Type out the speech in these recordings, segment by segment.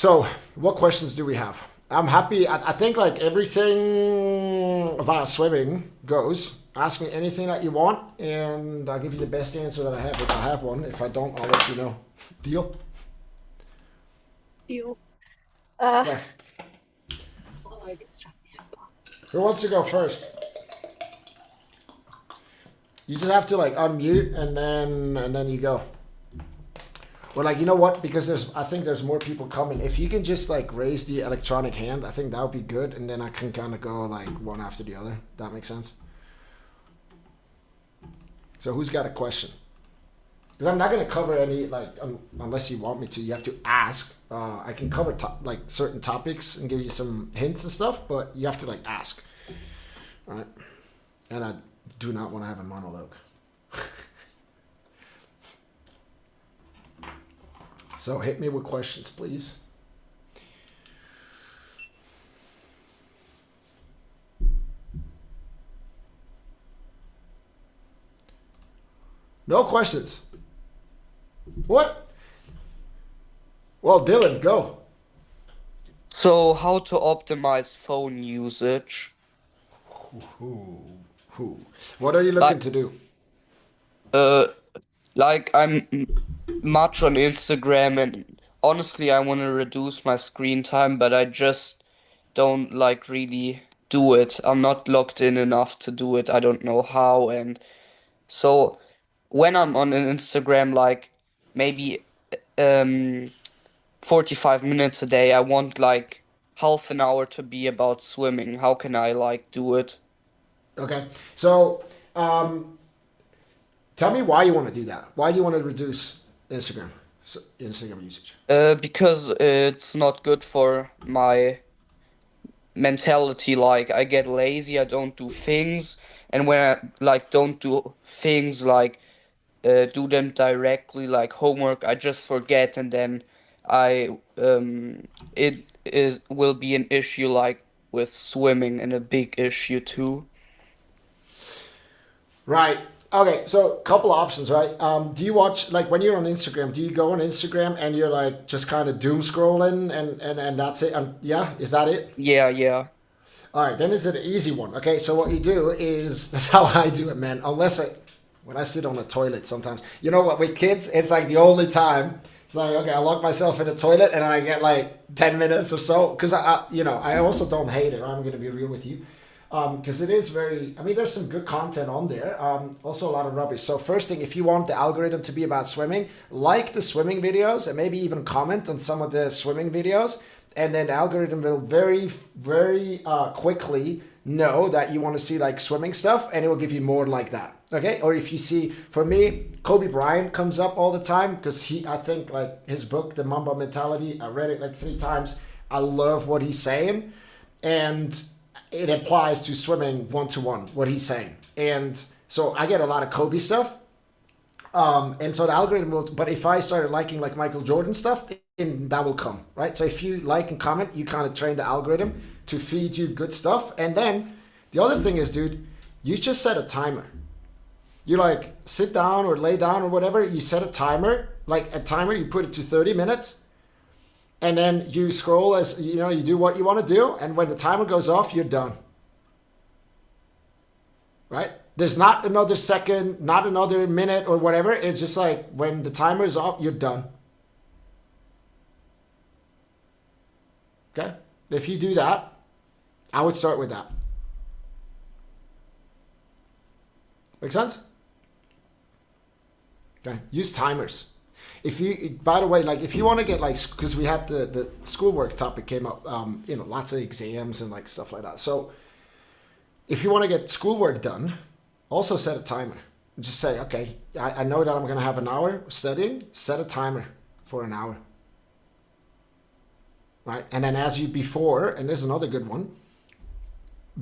So, what questions do we have? I'm happy. I think like everything about swimming goes. Ask me anything that you want, and I'll give you the best answer that I have if I have one. If I don't, I'll let you know. Deal? You. Uh, Okay. oh, I get stressed out. Who wants to go first? You just have to like unmute and then you go. Well, like you know what? Because I think there's more people coming. If you can just like raise the electronic hand, I think that would be good, and then I can kind of go like one after the other. That makes sense. So who's got a question? Because I'm not gonna cover any like unless you want me to. You have to ask. I can cover like certain topics and give you some hints and stuff, but you have to like ask. All right? And I do not want to have a monologue. So hit me with questions, please. No questions. What? Well, Dylan, go. So, how to optimize phone usage? Who? What are you looking Like, to do? uh, I'm much on Instagram, and honestly, I want to reduce my screen time, but I just don't like really do it. I'm not logged in enough to do it. I don't know how, and so when I'm on an Instagram, like maybe um 45 minutes a day, I want like half an hour to be about swimming. How can I like do it? Okay. So, tell me why you want to do that. Why do you want to reduce Instagram usage? Because it's not good for my mentality. Like I get lazy, I don't do things, and when I like don't do things like do them directly, like homework, I just forget, and then I it is will be an issue like with swimming and a big issue too. Right. Okay. So, couple options, right? Do you watch like when you're on Instagram? Do you go on Instagram and you're like just kind of doom scrolling and that's it? And yeah, is that it? Yeah, yeah. All right. Then is it an easy one? Okay. So what you do is that's how I do it, man. When I sit on the toilet sometimes, you know what? With kids, it's like the only time. It's like okay, I lock myself in the toilet and I get like 10 minutes or so because I also don't hate it. I'm gonna be real with you. Because it is very, I mean, there's some good content on there. Also, a lot of rubbish. So, first thing, if you want the algorithm to be about swimming, like the swimming videos and maybe even comment on some of the swimming videos. And then the algorithm will very quickly know that you want to see like swimming stuff and it will give you more like that. Okay. Or if you see, for me, Kobe Bryant comes up all the time because I think like his book, The Mamba Mentality, I read it like 3 times. I love what he's saying. And it applies to swimming one to one, what he's saying. And so I get a lot of Kobe stuff. And so the algorithm will, but if I started liking like Michael Jordan stuff, then that will come, right? So if you like and comment, you kind of train the algorithm to feed you good stuff. And then the other thing is, dude, you just set a timer. You like sit down or lay down or whatever, you set a timer, like a timer, you put it to 30 minutes and then you scroll as you know you do what you want to do and when the timer goes off you're done, right? There's not another second, not another minute or whatever. It's just like when the timer is off you're done. Okay, if you do that, I would start with that. Make sense? Okay, use timers. If you, by the way, like if you want to get like, because we had the schoolwork topic came up, lots of exams and like stuff like that. So if you want to get schoolwork done, also set a timer. Just say, okay, I know that I'm going to have an hour studying. Set a timer for an hour, right? And then and there's another good one.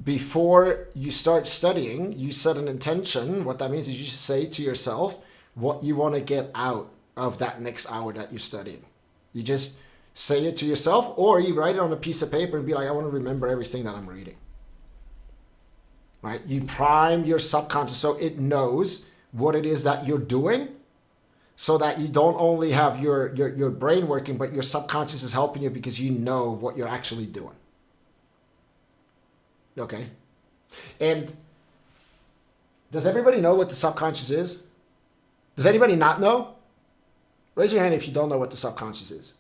Before you start studying, you set an intention. What that means is you say to yourself what you want to get out of that next hour that you're studying. You just say it to yourself or you write it on a piece of paper and be like, I want to remember everything that I'm reading. Right? You prime your subconscious so it knows what it is that you're doing so that you don't only have your brain working, but your subconscious is helping you because you know what you're actually doing. Okay? And does everybody know what the subconscious is? Does anybody not know? Raise your hand if you don't know what the subconscious is.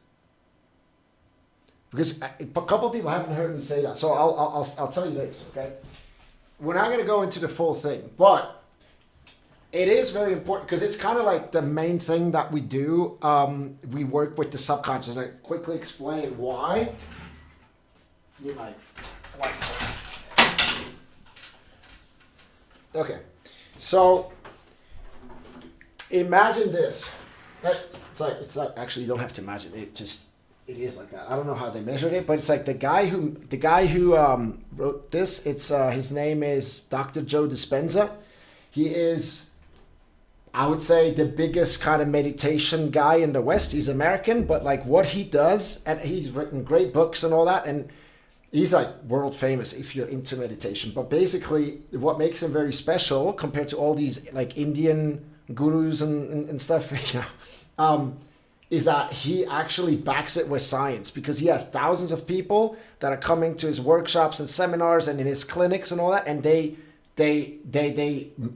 Because a couple of people haven't heard me say that. So I'll tell you this, okay? We're not going to go into the full thing, but it is very important because it's kind of like the main thing that we do. We work with the subconscious. I quickly explain why. Need my whiteboard. Okay, so imagine this. It's not actually, you don't have to imagine it. It is like that. I don't know how they measured it, but it's like the guy who wrote this. It's his name is Dr. Joe Dispenza. He is, I would say, the biggest kind of meditation guy in the West. He's American, but like what he does, and he's written great books and all that, and he's like world famous if you're into meditation. But basically, what makes him very special compared to all these like Indian gurus and stuff, is that he actually backs it with science, because he has thousands of people that are coming to his workshops and seminars and in his clinics and all that, and they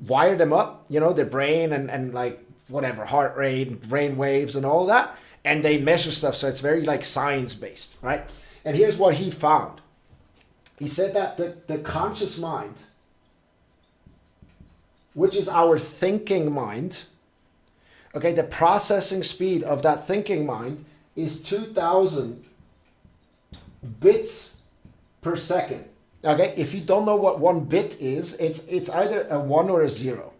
wire them up, their brain and like whatever, heart rate, brain waves and all that, and they measure stuff, so it's very like science based, right? And here's what he found. He said that the conscious mind, which is our thinking mind, okay, the processing speed of that thinking mind is 2,000 bits per second. Okay, if you don't know what 1 bit is, it's either a 1 or a 0.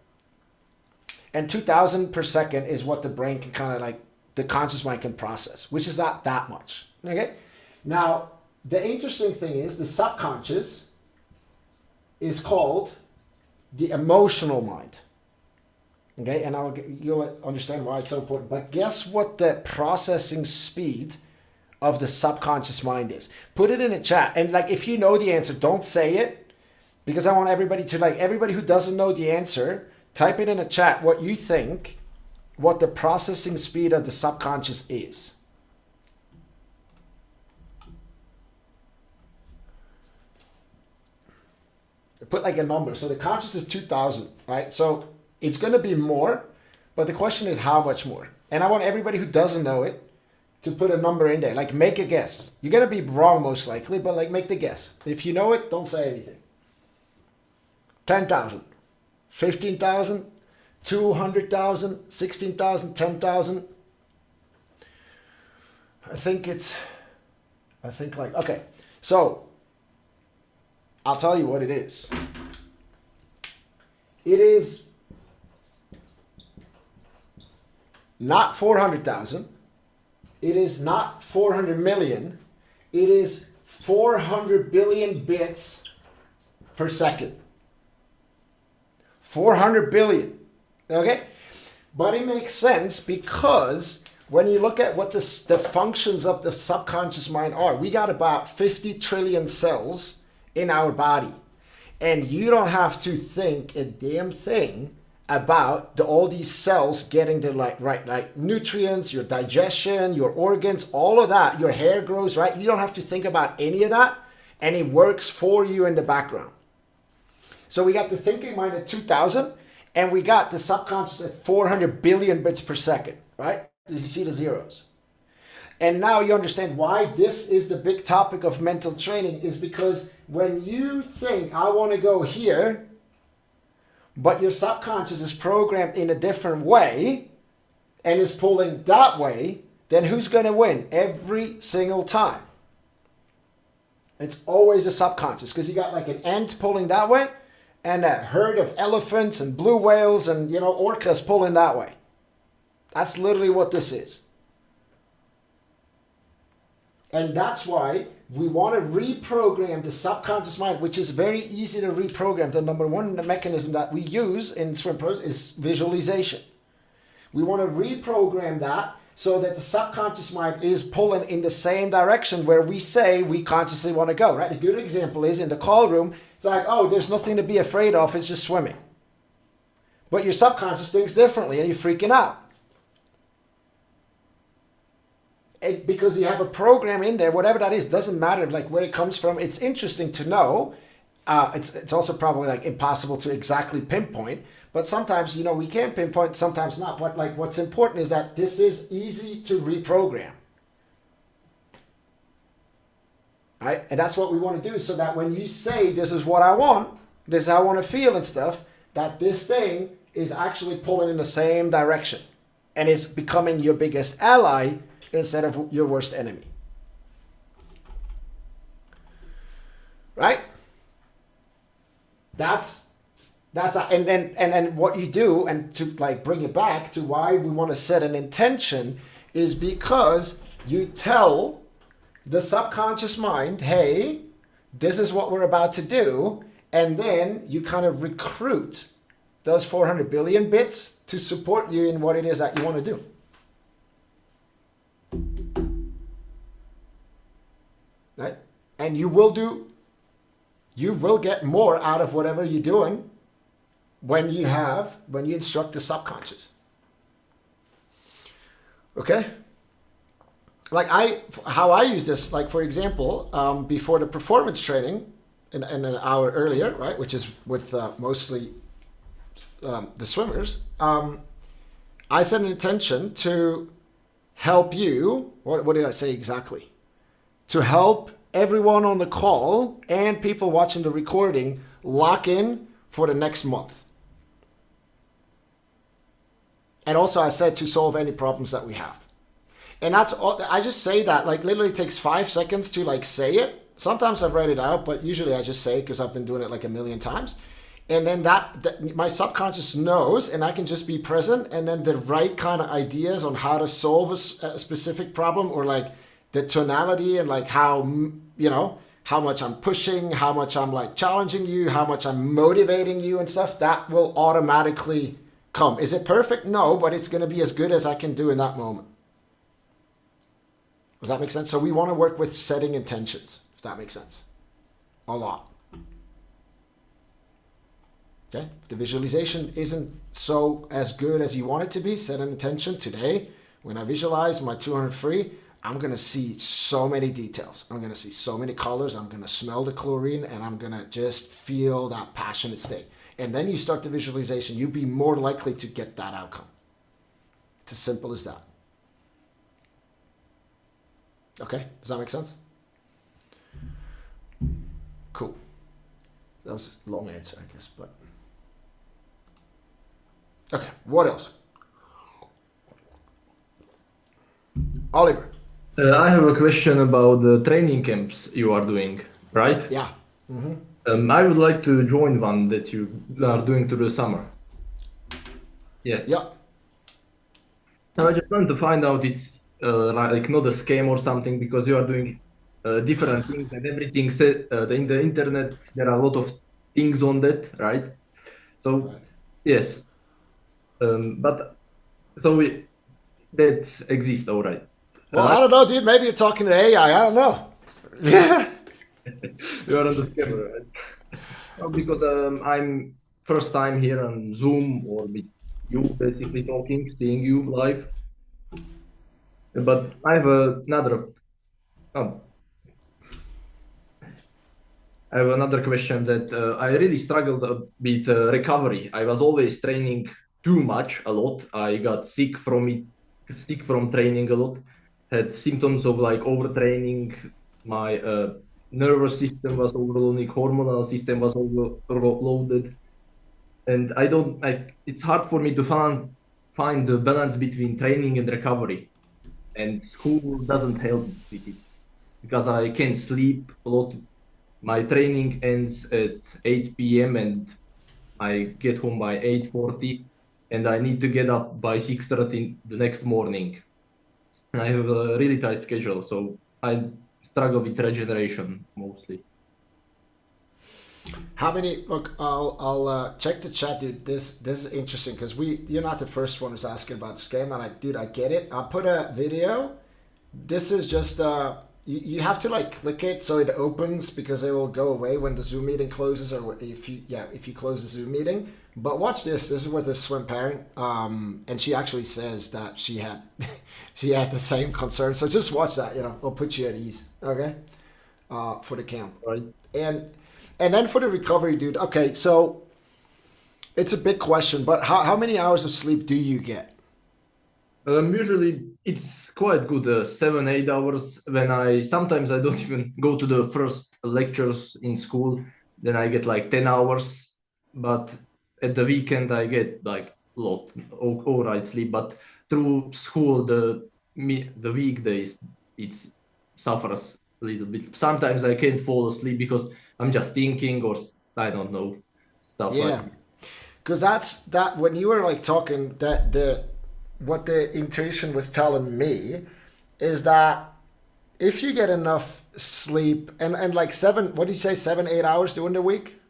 And 2,000 per second is what the brain can kind of like, the conscious mind can process, which is not that much. Okay, now the interesting thing is the subconscious is called the emotional mind. Okay, and you'll understand why it's so important. But guess what the processing speed of the subconscious mind is? Put it in a chat. And like, if you know the answer, don't say it, because I want everybody to, like, everybody who doesn't know the answer, type it in a chat what you think, what the processing speed of the subconscious is. Put like a number. So the conscious is 2,000, right? So it's going to be more, but the question is how much more? And I want everybody who doesn't know it to put a number in there. Like, make a guess. You're going to be wrong most likely, but like, make the guess. If you know it, don't say anything. 10,000, 15,000, 200,000, 16,000, 10,000. I think like, okay. So I'll tell you what it is. It is not 400,000. It is not 400 million. It is 400 billion bits per second. 400 billion. Okay? But it makes sense because when you look at what the functions of the subconscious mind are, we got about 50 trillion cells in our body. And you don't have to think a damn thing about all these cells getting the right nutrients, your digestion, your organs, all of that. Your hair grows, right? You don't have to think about any of that, and it works for you in the background. So we got the thinking mind at 2,000, and we got the subconscious at 400 billion bits per second, right? You see the zeros. And now you understand why this is the big topic of mental training, is because when you think, I want to go here, but your subconscious is programmed in a different way and is pulling that way, then who's going to win every single time? It's always the subconscious, because you got like an ant pulling that way and a herd of elephants and blue whales and, orcas pulling that way. That's literally what this is. And that's why we want to reprogram the subconscious mind, which is very easy to reprogram. The number one mechanism that we use in Swimpros is visualization. We want to reprogram that so that the subconscious mind is pulling in the same direction where we say we consciously want to go, right? A good example is in the call room. It's like, oh, there's nothing to be afraid of. It's just swimming. But your subconscious thinks differently and you're freaking out. because you have a program in there, whatever that is, doesn't matter like where it comes from. It's interesting to know. It's also probably like impossible to exactly pinpoint, but sometimes, you know, we can pinpoint, sometimes not. But like what's important is that this is easy to reprogram. Right? And that's what we want to do, so that when you say, this is what I want, this is how I want to feel and stuff, that this thing is actually pulling in the same direction and is becoming your biggest ally instead of your worst enemy. Right? And then what you do, and to like bring it back to why we want to set an intention, is because you tell the subconscious mind, hey, this is what we're about to do, and then you kind of recruit those 400 billion bits to support you in what it is that you want to do. Right? And you will get more out of whatever you're doing when you instruct the subconscious. Okay? Like how I use this, like for example, before the performance training, in an hour earlier, right, which is with mostly the swimmers, I set an intention to help you. What did I say exactly? To help everyone on the call and people watching the recording lock in for the next month. And also I said to solve any problems that we have. And that's all. I just say that, like, literally takes 5 seconds to like say it. Sometimes I've read it out, but usually I just say it because I've been doing it like a million times. And then that my subconscious knows, and I can just be present, and then the right kind of ideas on how to solve a specific problem, or like the tonality and like how, you know, how much I'm pushing, how much I'm like challenging you, how much I'm motivating you and stuff, that will automatically come. Is it perfect? No, but it's going to be as good as I can do in that moment. Does that make sense? So we want to work with setting intentions, if that makes sense. A lot. Okay? If the visualization isn't so as good as you want it to be, set an intention today. When I visualize my 200 free, I'm going to see so many details. I'm going to see so many colors. I'm going to smell the chlorine, and I'm going to just feel that passionate state. And then you start the visualization, you'll be more likely to get that outcome. It's as simple as that. Okay, does that make sense? Cool. That was a long answer, I guess, but... Okay, what else? Oliver. I have a question about the training camps you are doing, right? Yeah. Mm-hmm. I would like to join one that you are doing through the summer. Yes. Yeah. I just want to find out it's like not a scam or something, because you are doing different things and everything. In the internet, there are a lot of things on that, right? So, Right. yes. But so that exists, all right. Well, I don't know, dude. Maybe you're talking to AI. I don't know. Yeah. You are on the scammer, right? No, because I'm first time here on Zoom or with you, basically talking, seeing you live. But I have another. Oh, I have another question that I really struggled with recovery. I was always training too much, a lot. I got sick from it, sick from training a lot. Had symptoms of like overtraining. My nervous system was overloaded, hormonal system was overloaded, and I don't like. It's hard for me to find the balance between training and recovery, and school doesn't help with it because I can't sleep a lot. My training ends at 8 p.m. and I get home by 8:40, and I need to get up by 6:30 the next morning. And I have a really tight schedule, so I struggle with regeneration mostly. How many? Look, I'll check the chat, dude. This is interesting because you're not the first one who's asking about the scam, and I get it. I'll put a video. This is just you have to like click it so it opens because it will go away when the Zoom meeting closes, or if you close the Zoom meeting. But watch this. This is with a swim parent, and she actually says that she had she had the same concern. So just watch that. It'll put you at ease. Okay, for the camp. Right. And then for the recovery, dude. Okay, so it's a big question, but how many hours of sleep do you get? Usually it's quite good, 7-8 hours. Sometimes I don't even go to the first lectures in school, then I get like 10 hours. But at the weekend I get like all right sleep. But through school, the weekdays it suffers a little bit. Sometimes I can't fall asleep because I'm just thinking, or I don't know, stuff like this. Because that when you were like talking, what the intuition was telling me is that if you get enough sleep and like 7-8 hours during the week.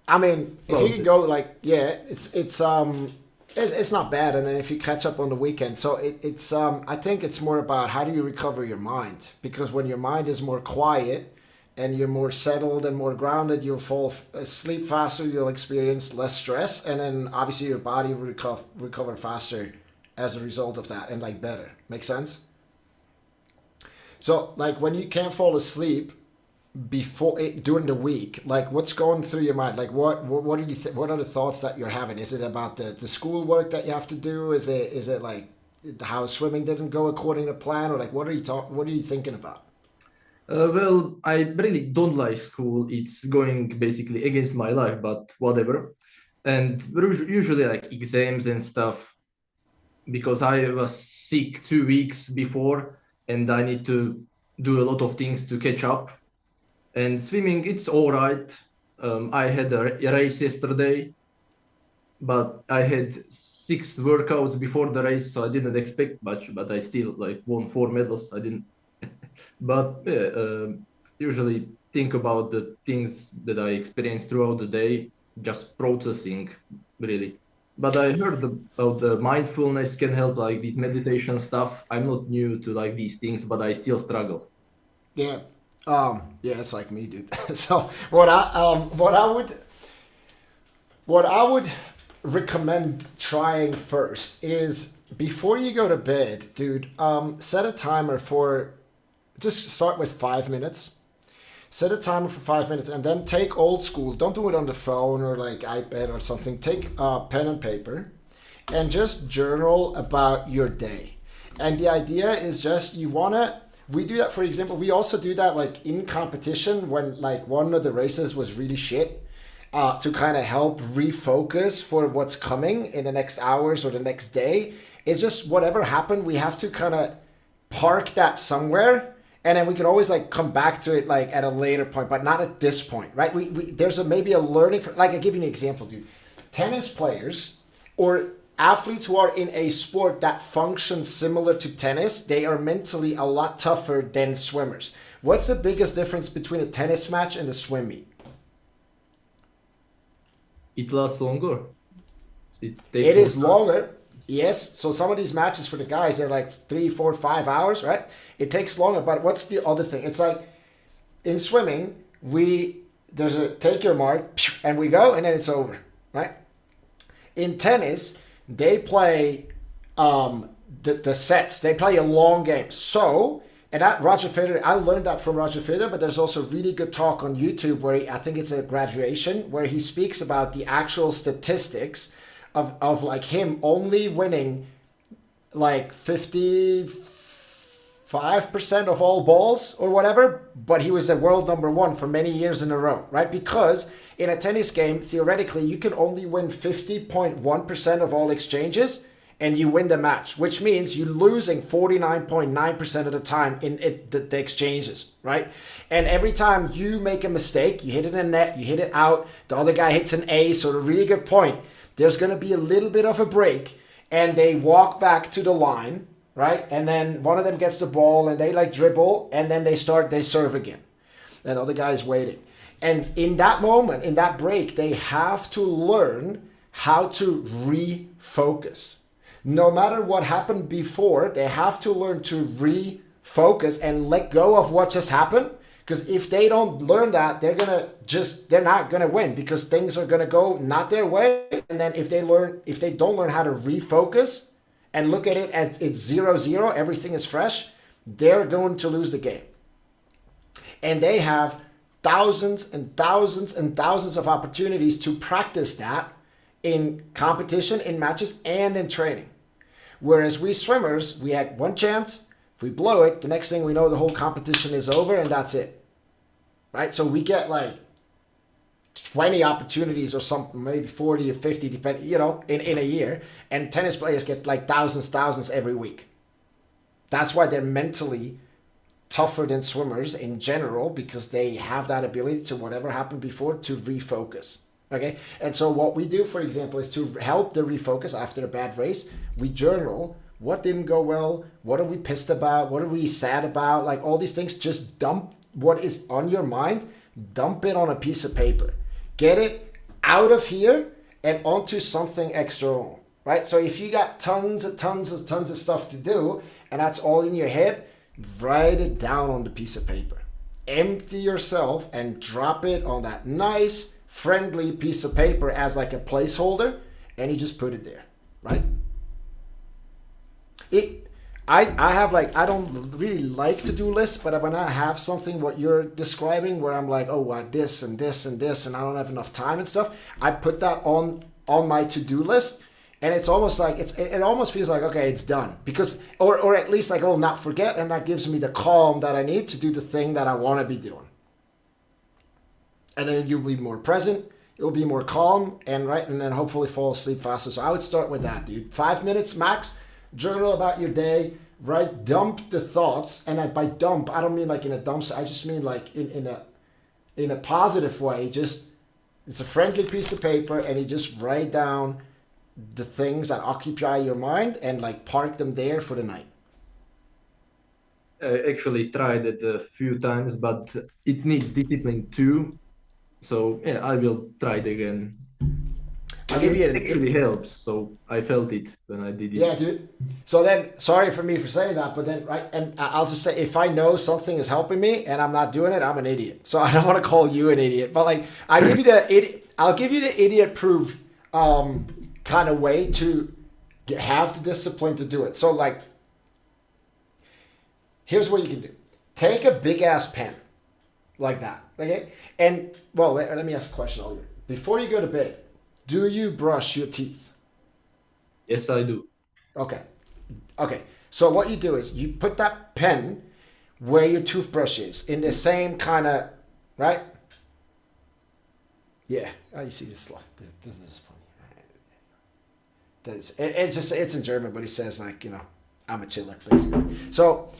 I mean, if you could go like, it's not bad, and then if you catch up on the weekend, so it's I think it's more about how do you recover your mind, because when your mind is more quiet and you're more settled and more grounded, you'll fall asleep faster, you'll experience less stress, and then obviously your body will recover faster as a result of that, and like better. Make sense? So like when you can't fall asleep during the week, like what's going through your mind? Like what are what are the thoughts that you're having? Is it about the school work that you have to do? Is it like how swimming didn't go according to plan, or like what are you thinking about? Well, I really don't like school. It's going basically against my life, but whatever. And usually like exams and stuff, because I was sick 2 weeks before and I need to do a lot of things to catch up. And swimming, it's all right. I had a race yesterday, but I had 6 workouts before the race, so I didn't expect much, but I still like won 4 medals. I didn't. But usually think about the things that I experienced throughout the day, just processing, really. But I heard about the mindfulness can help, like this meditation stuff. I'm not new to like these things, but I still struggle. Yeah. It's like me, dude. So what I would recommend trying first is before you go to bed, dude, set a timer just start with 5 minutes. Set a timer for 5 minutes and then take old school. Don't do it on the phone or like iPad or something. Take pen and paper and just journal about your day. And the idea is just we do that, for example, we also do that like in competition when like one of the races was really shit, to kind of help refocus for what's coming in the next hours or the next day. It's just whatever happened, we have to kind of park that somewhere. And then we can always like come back to it like at a later point, but not at this point, right? There's maybe a learning like I'll give you an example, dude. Tennis players or athletes who are in a sport that functions similar to tennis, they are mentally a lot tougher than swimmers. What's the biggest difference between a tennis match and a swim meet? It lasts longer. It is longer. Yes, so some of these matches for the guys, they're like 3, 4, 5 hours, right? It takes longer, but what's the other thing? It's like in swimming, there's a take your mark, and we go, and then it's over, right? In tennis, they play the sets. They play a long game. So, and that Roger Federer, I learned that from Roger Federer, but there's also really good talk on YouTube where I think it's a graduation, where he speaks about the actual statistics of like him only winning like 55% of all balls or whatever, but he was the world number 1 for many years in a row, right? Because in a tennis game, theoretically, you can only win 50.1% of all exchanges and you win the match, which means you're losing 49.9% of the time in the exchanges, right? And every time you make a mistake, you hit it in net, you hit it out, the other guy hits an ace or a really good point, there's going to be a little bit of a break and they walk back to the line, right? And then one of them gets the ball and they like dribble and then they serve again. And the other guy's waiting. And in that moment, in that break, they have to learn how to refocus. No matter what happened before, they have to learn to focus and let go of what just happened. Because if they don't learn that, they're not gonna win, because things are gonna go not their way. And then if they don't learn how to refocus and look at it as it's 0-0, everything is fresh, they're going to lose the game. And they have thousands and thousands and thousands of opportunities to practice that in competition, in matches, and in training. Whereas we swimmers, we had one chance. If we blow it, the next thing we know, the whole competition is over and that's it. Right? So we get like 20 opportunities or something, maybe 40 or 50, depending, in a year. And tennis players get like thousands every week. That's why they're mentally tougher than swimmers in general, because they have that ability to, whatever happened before, to refocus. Okay, and so what we do, for example, is to help the refocus after a bad race. We journal what didn't go well, what are we pissed about, what are we sad about, like all these things. Just dump what is on your mind, dump it on a piece of paper, get it out of here and onto something external, right? So if you got tons of stuff to do and that's all in your head, write it down on the piece of paper, empty yourself and drop it on that nice friendly piece of paper as like a placeholder, and you just put it there, right? I don't really like to do lists, but when I have something what you're describing where I'm like, oh, this and this and this, and I don't have enough time and stuff, I put that on my to-do list, and it's almost like it almost feels like, okay, it's done, because or at least like, oh, not forget, and that gives me the calm that I need to do the thing that I want to be doing. And then you'll be more present, you'll be more calm, and then hopefully fall asleep faster. So I would start with that, dude. 5 minutes max, journal about your day, dump the thoughts. And by dump, I don't mean like in a dumpster, I just mean like in a positive way. Just, it's a friendly piece of paper, and you just write down the things that occupy your mind and like park them there for the night. I actually tried it a few times, but it needs discipline too. So yeah, I will try it again. I'll give you it actually helps. So I felt it when I did it. Yeah, dude. So then, sorry for me for saying that, but then, right, and I'll just say, if I know something is helping me and I'm not doing it, I'm an idiot. So I don't want to call you an idiot, but like, I'll give you the idiot proof kind of way to have the discipline to do it. So like, here's what you can do. Take a big ass pen like that, okay? And, well, let me ask a question, Oliver. Before you go to bed, do you brush your teeth? Yes, I do. Okay. So what you do is you put that pen where your toothbrush is, in the same kind of, right? Yeah. Oh, you see this stuff. This is funny. It's in German, but he says like, I'm a chiller, basically. So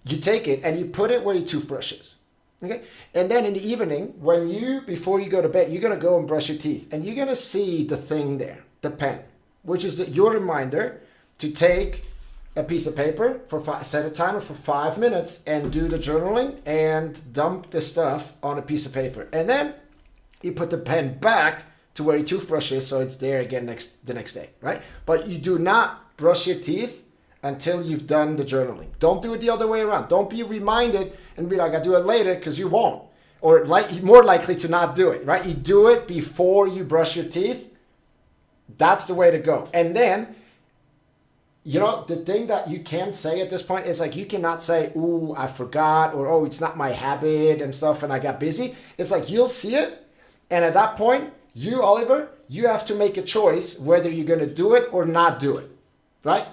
you take it and you put it where your toothbrush is. Okay, and then in the evening, before you go to bed, you're gonna go and brush your teeth, and you're gonna see the thing there, the pen, which is your reminder to take a piece of paper set a timer for 5 minutes and do the journaling and dump the stuff on a piece of paper, and then you put the pen back to where your toothbrush is, so it's there again the next day, right? But you do not brush your teeth until you've done the journaling. Don't do it the other way around. Don't be reminded and be like, I'll do it later, because you won't. Or more likely to not do it, right? You do it before you brush your teeth. That's the way to go. And then, the thing that you can't say at this point is like, you cannot say, ooh, I forgot, or, oh, it's not my habit and stuff, and I got busy. It's like, you'll see it. And at that point, you, Oliver, you have to make a choice whether you're going to do it or not do it, right?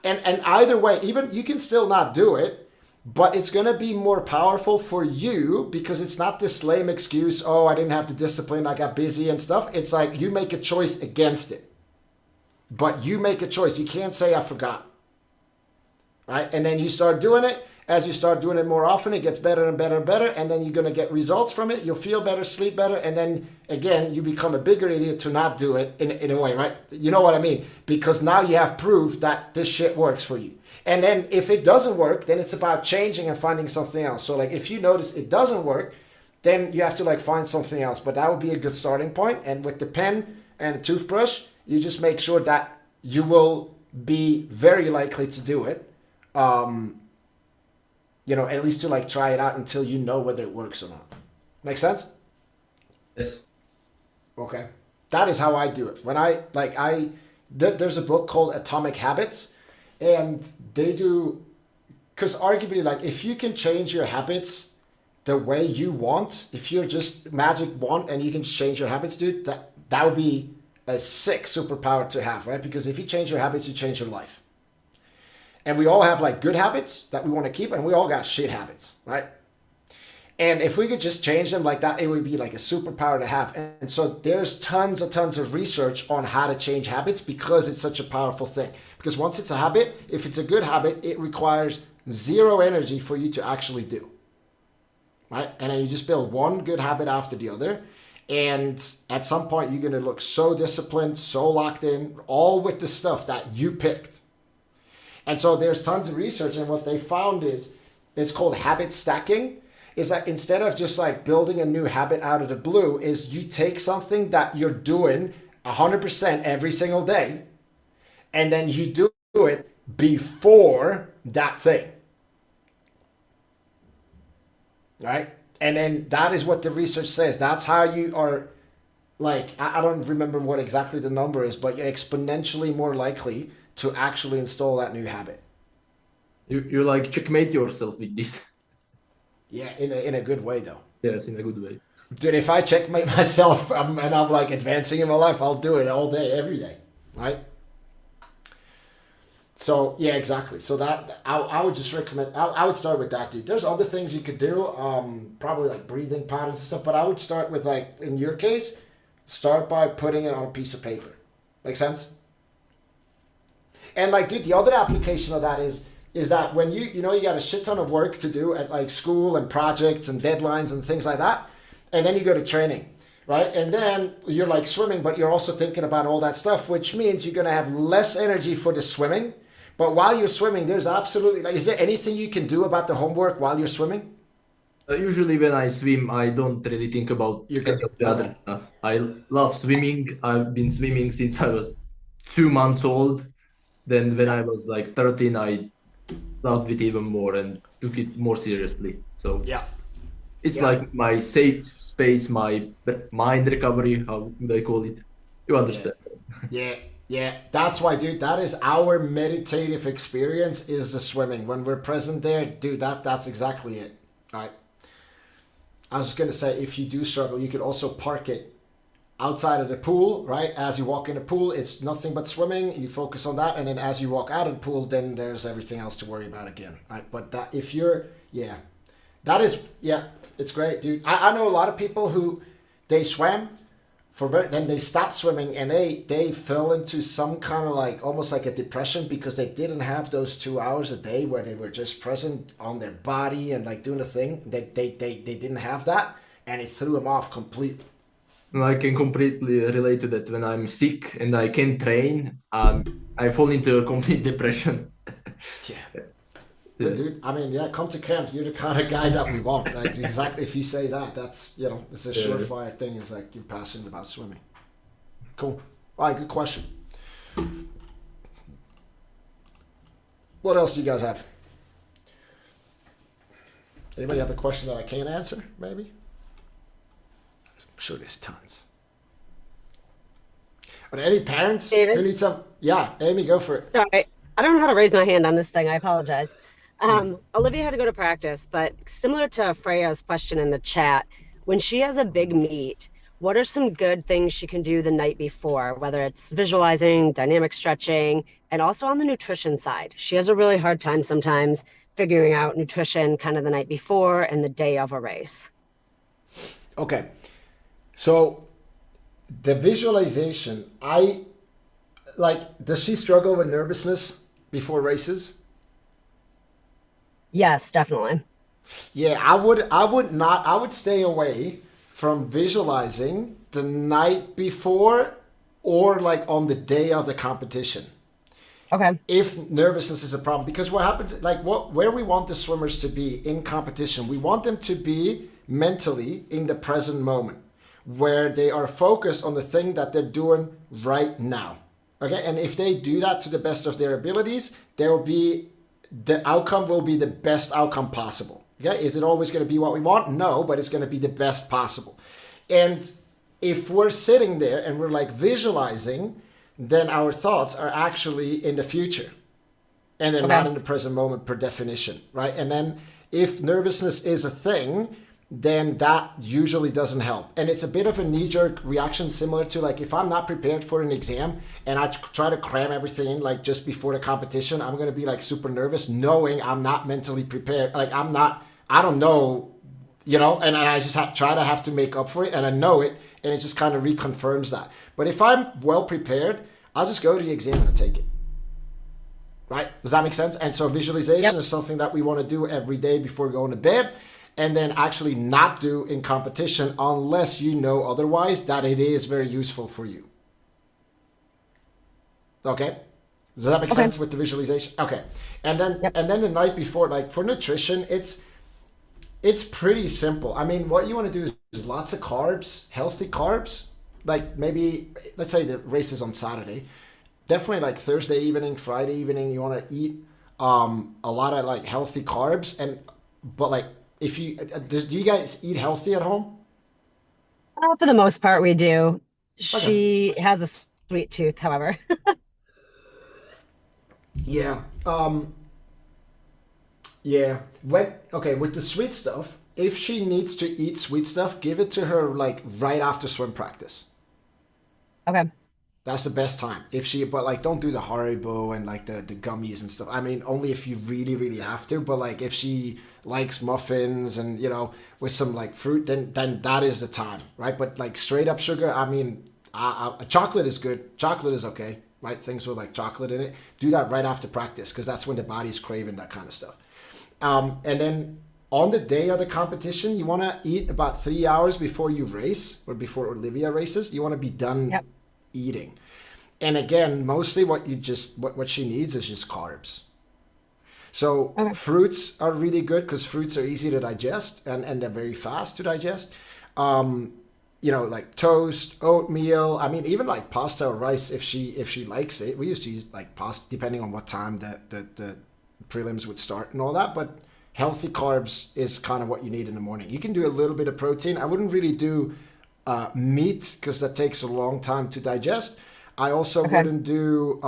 And either way, even you can still not do it, but it's going to be more powerful for you, because it's not this lame excuse, oh, I didn't have the discipline, I got busy and stuff. It's like you make a choice against it. But you make a choice. You can't say I forgot. Right? And then you start doing it. As you start doing it more often, it gets better and better and better, and then you're going to get results from it. You'll feel better, sleep better, and then, again, you become a bigger idiot to not do it in a way, right? You know what I mean? Because now you have proof that this shit works for you. And then if it doesn't work, then it's about changing and finding something else. So, like, if you notice it doesn't work, then you have to, like, find something else. But that would be a good starting point. And with the pen and the toothbrush, you just make sure that you will be very likely to do it. at least to like try it out until you know whether it works or not. Make sense? Yes. Okay. That is how I do it. When there's a book called Atomic Habits, and they do, because arguably, like, if you can change your habits the way you want, if you're just magic want and you can change your habits, dude, that would be a sick superpower to have, right? Because if you change your habits, you change your life. And we all have like good habits that we want to keep, and we all got shit habits, right? And if we could just change them like that, it would be like a superpower to have. And so there's tons of research on how to change habits because it's such a powerful thing. Because once it's a habit, if it's a good habit, it requires zero energy for you to actually do, right? And then you just build one good habit after the other. And at some point, you're going to look so disciplined, so locked in, all with the stuff that you picked. And so there's tons of research. And what they found is, it's called habit stacking, is that instead of just like building a new habit out of the blue, is you take something that you're doing 100% every single day, and then you do it before that thing. Right? And then that is what the research says. That's how you are, like, I don't remember what exactly the number is, but you're exponentially more likely to actually install that new habit. You like checkmate yourself with this. Yeah, in a good way though. Yes, in a good way. Dude, if I checkmate myself and I'm like advancing in my life, I'll do it all day, every day, right? So yeah, exactly. So that I would just recommend. I would start with that, dude. There's other things you could do, probably like breathing patterns and stuff. But I would start with, like, in your case, start by putting it on a piece of paper. Make sense? And like, dude, the other application of that is that when you got a shit ton of work to do at like school and projects and deadlines and things like that, and then you go to training, right? And then you're like swimming, but you're also thinking about all that stuff, which means you're gonna have less energy for the swimming. But while you're swimming, there's absolutely, like, is there anything you can do about the homework while you're swimming? Usually when I swim, I don't really think about any of the other stuff. I love swimming. I've been swimming since I was 2 months old. Then when I was like 13, I loved it even more and took it more seriously. So Yeah. it's like my safe space, my mind recovery, how they call it. You understand? Yeah. That's why, dude, that is our meditative experience, is the swimming. When we're present there, dude, that's exactly it. All right. I was just going to say, if you do struggle, you could also park it outside of the pool, right? As you walk in the pool, it's nothing but swimming. You focus on that. And then as you walk out of the pool, then there's everything else to worry about again. Right? But that, if you're, it's great, dude. I know a lot of people who, they swam, then they stopped swimming, and they fell into some kind of like, almost like a depression, because they didn't have those 2 hours a day where they were just present on their body and like doing the thing. They didn't have that, and it threw them off completely. I can completely relate to that. When I'm sick and I can't train, I fall into a complete depression. Yeah. Yes. Dude, I mean, come to camp. You're the kind of guy that we want. Right? Exactly. If you say that, that's, it's a surefire thing. It's like you're passionate about swimming. Cool. All right, good question. What else do you guys have? Anybody have a question that I can't answer, maybe? I'm sure there's tons. Are there any parents David? who need some? Yeah, Amy, go for it. Sorry, I don't know how to raise my hand on this thing. I apologize. Olivia had to go to practice, but similar to Freya's question in the chat, when she has a big meet, what are some good things she can do the night before, whether it's visualizing, dynamic stretching, and also on the nutrition side? She has a really hard time sometimes figuring out nutrition kind of the night before and the day of a race. Okay. So the visualization, does she struggle with nervousness before races? Yes, definitely. Yeah, I would stay away from visualizing the night before or like on the day of the competition. Okay. If nervousness is a problem, because what happens, like where we want the swimmers to be in competition, we want them to be mentally in the present moment, where they are focused on the thing that they're doing right now. Okay, and if they do that to the best of their abilities, they will be the outcome will be the best outcome possible. Okay, is it always going to be what we want? No, but it's going to be the best possible. And if we're sitting there and we're like visualizing, then our thoughts are actually in the future and they're not in the present moment per definition, right? And then if nervousness is a thing, then that usually doesn't help. And it's a bit of a knee-jerk reaction, similar to like if I'm not prepared for an exam and I try to cram everything in like just before the competition, I'm going to be like super nervous knowing I'm not mentally prepared. Like I don't know, you know, and I just try to have to make up for it, and I know it, and it just kind of reconfirms that. But if I'm well prepared, I'll just go to the exam and take it. Right? Does that make sense? And so visualization is something that we want to do every day before going to bed, and then actually not do in competition unless you know otherwise that it is very useful for you. Okay? Does that make sense with the visualization? Okay. And then the night before, like for nutrition, it's pretty simple. I mean, what you want to do is lots of carbs, healthy carbs. Like maybe, let's say the race is on Saturday. Definitely like Thursday evening, Friday evening, you want to eat a lot of like healthy carbs. But like, if you, do you guys eat healthy at home? For the most part, we do. She has a sweet tooth, however. Yeah. Yeah. With the sweet stuff, if she needs to eat sweet stuff, give it to her like right after swim practice. Okay. That's the best time. But like, don't do the Haribo and like the gummies and stuff. I mean, only if you really, really have to. But like, if she likes muffins and, you know, with some like fruit, then that is the time, right? But like straight up sugar, I mean, chocolate is good. Chocolate is okay, right? Things with like chocolate in it. Do that right after practice because that's when the body's craving that kind of stuff. And then on the day of the competition, you want to eat about 3 hours before you race or before Olivia races. You want to be done eating. And again, mostly what she needs is just carbs. So fruits are really good because fruits are easy to digest and they're very fast to digest. You know, like toast, oatmeal. I mean, even like pasta or rice if she likes it. We used to use like pasta depending on what time the prelims would start and all that. But healthy carbs is kind of what you need in the morning. You can do a little bit of protein. I wouldn't really do meat because that takes a long time to digest. I also wouldn't do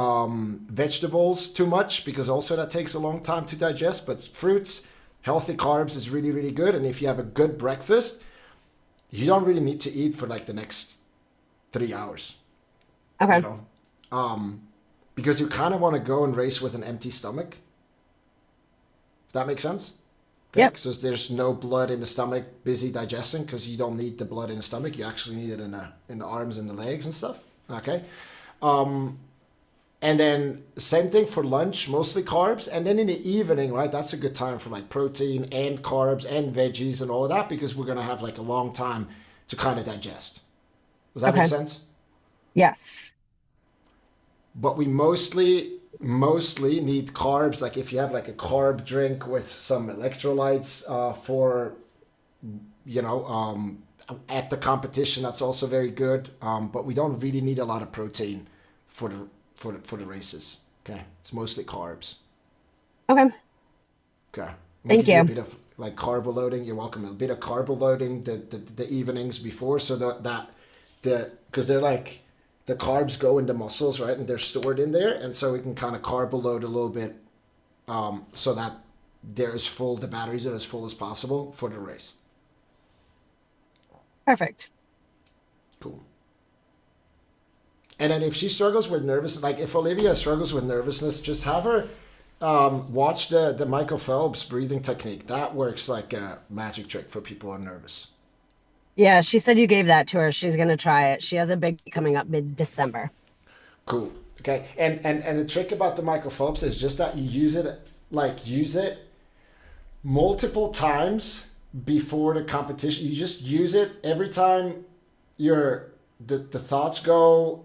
vegetables too much because also that takes a long time to digest. But fruits, healthy carbs is really, really good. And if you have a good breakfast, you don't really need to eat for like the next 3 hours. Okay. You know? Because you kind of want to go and race with an empty stomach. If that makes sense? Okay? Yep. So there's no blood in the stomach busy digesting because you don't need the blood in the stomach. You actually need it in the arms and the legs and stuff. Okay. And then same thing for lunch, mostly carbs. And then in the evening, right, that's a good time for like protein and carbs and veggies and all of that because we're going to have like a long time to kind of digest. Does that make sense? Yes. But we mostly need carbs. Like if you have like a carb drink with some electrolytes for, you know, at the competition, that's also very good. But we don't really need a lot of protein for the races. Okay, it's mostly carbs. Okay. Thank you. A bit of like carb loading. You're welcome. A bit of carb loading the evenings before, so because they're like the carbs go in the muscles, right, and they're stored in there, and so we can kind of carb load a little bit, so that the batteries are as full as possible for the race. Perfect. Cool. And then if she struggles with nervousness, like if Olivia struggles with nervousness, just have her watch the Michael Phelps breathing technique. That works like a magic trick for people who are nervous. Yeah, she said you gave that to her. She's going to try it. She has a big coming up mid-December. Cool. Okay. And the trick about the Michael Phelps is just that you use it multiple times before the competition. You just use it every time the thoughts go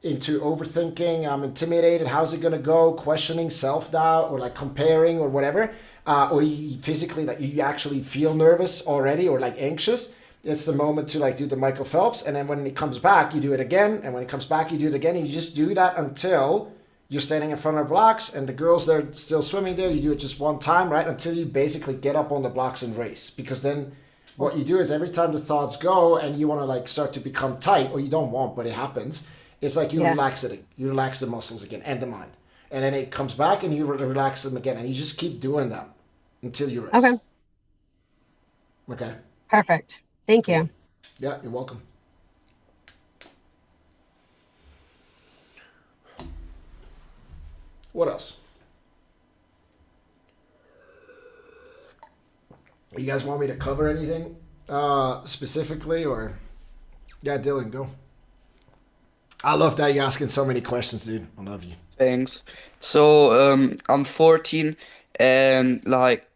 into overthinking, I'm intimidated, how's it gonna go, questioning, self-doubt, or like comparing or whatever, or you physically, like you actually feel nervous already or like anxious. It's the moment to like do the Michael Phelps, and then when it comes back, you do it again, and when it comes back, you do it again, and you just do that until you're standing in front of the blocks, and the girls they're still swimming there. You do it just one time, right, until you basically get up on the blocks and race. Because then what you do is every time the thoughts go and you want to like start to become tight, or you don't want, but it happens. It's like you Yeah. relax it. You relax the muscles again and the mind, and then it comes back and you relax them again, and you just keep doing that until you race. Okay. Okay. Perfect. Thank you. Yeah, you're welcome. What else? You guys want me to cover anything specifically, or? Yeah, Dylan, go. I love that you're asking so many questions, dude. I love you. Thanks. So, I'm 14 and like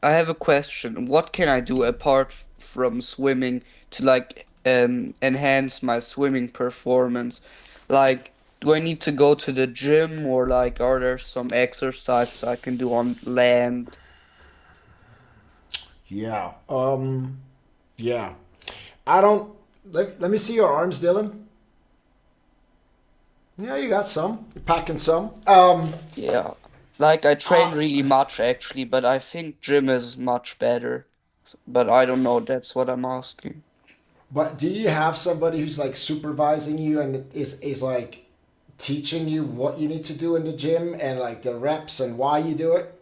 I have a question. What can I do apart from swimming to like enhance my swimming performance? Like, do I need to go to the gym or like are there some exercises I can do on land? Yeah. Yeah. I don't. Let me see your arms, Dylan. Yeah, you got some. You're packing some. Yeah. Like I train really much actually, but I think gym is much better. But I don't know, that's what I'm asking. But do you have somebody who's like supervising you and is like teaching you what you need to do in the gym and like the reps and why you do it?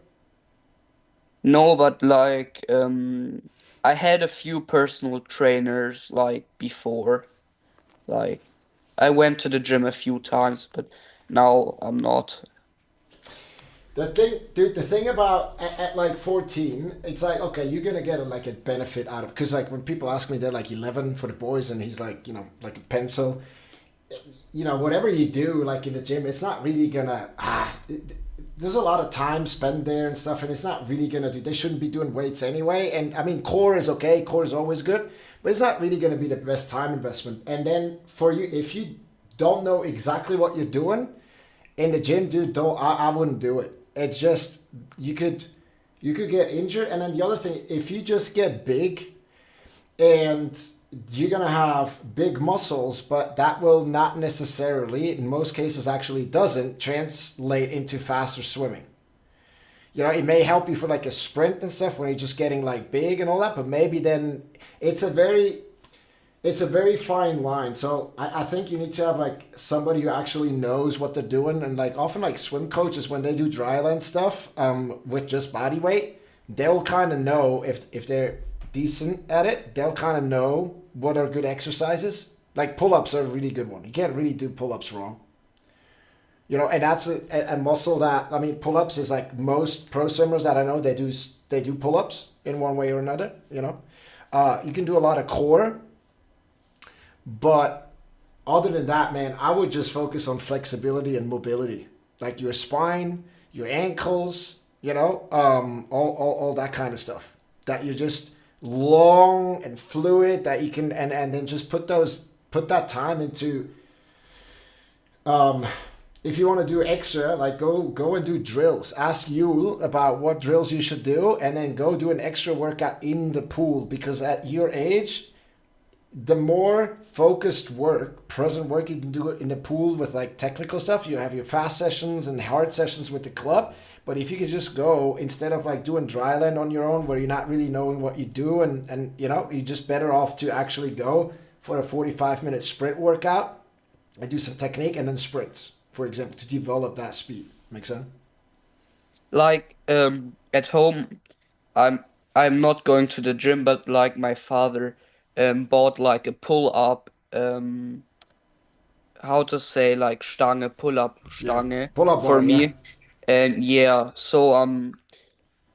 No, but like I had a few personal trainers like before. Like I went to the gym a few times, but now I'm not. The thing, dude, the thing about at like 14, it's like, okay, you're gonna get like a benefit out of, because like when people ask me, they're like 11 for the boys, and he's like, you know, like a pencil. You know, whatever you do, like in the gym, it's not really gonna, there's a lot of time spent there and stuff, and it's not really gonna do, they shouldn't be doing weights anyway. And I mean, core is okay, core is always good, but it's not really gonna be the best time investment. And then for you, if you don't know exactly what you're doing in the gym, dude, I wouldn't do it. It's just you could get injured. And then the other thing, if you just get big and you're gonna have big muscles, but that will not necessarily, in most cases actually doesn't translate into faster swimming. You know, it may help you for like a sprint and stuff when you're just getting like big and all that, but maybe then it's a very it's a very fine line. So I think you need to have like somebody who actually knows what they're doing. And like often like swim coaches, when they do dryland stuff with just body weight, they'll kind of know if they're decent at it. They'll kind of know what are good exercises. Like pull-ups are a really good one. You can't really do pull-ups wrong. You know, and that's a muscle that, I mean, pull-ups is like most pro swimmers that I know, they do pull-ups in one way or another, you know. You can do a lot of core, but other than that, man, I would just focus on flexibility and mobility, like your spine, your ankles, you know, all that kind of stuff. That you're just long and fluid. That you can and then just put that time into. If you want to do extra, like go and do drills. Ask Yule about what drills you should do, and then go do an extra workout in the pool, because at your age, the more focused work, present work you can do in the pool with like technical stuff. You have your fast sessions and hard sessions with the club. But if you could just go, instead of like doing dryland on your own where you're not really knowing what you do, and you know, you're just better off to actually go for a 45-minute sprint workout and do some technique and then sprints, for example, to develop that speed. Make sense? Like at home, I'm not going to the gym, but like my father bought like a pull-up how to say like Stange, pull-up Yeah. Stange Pull up for bar, yeah. me. And yeah, so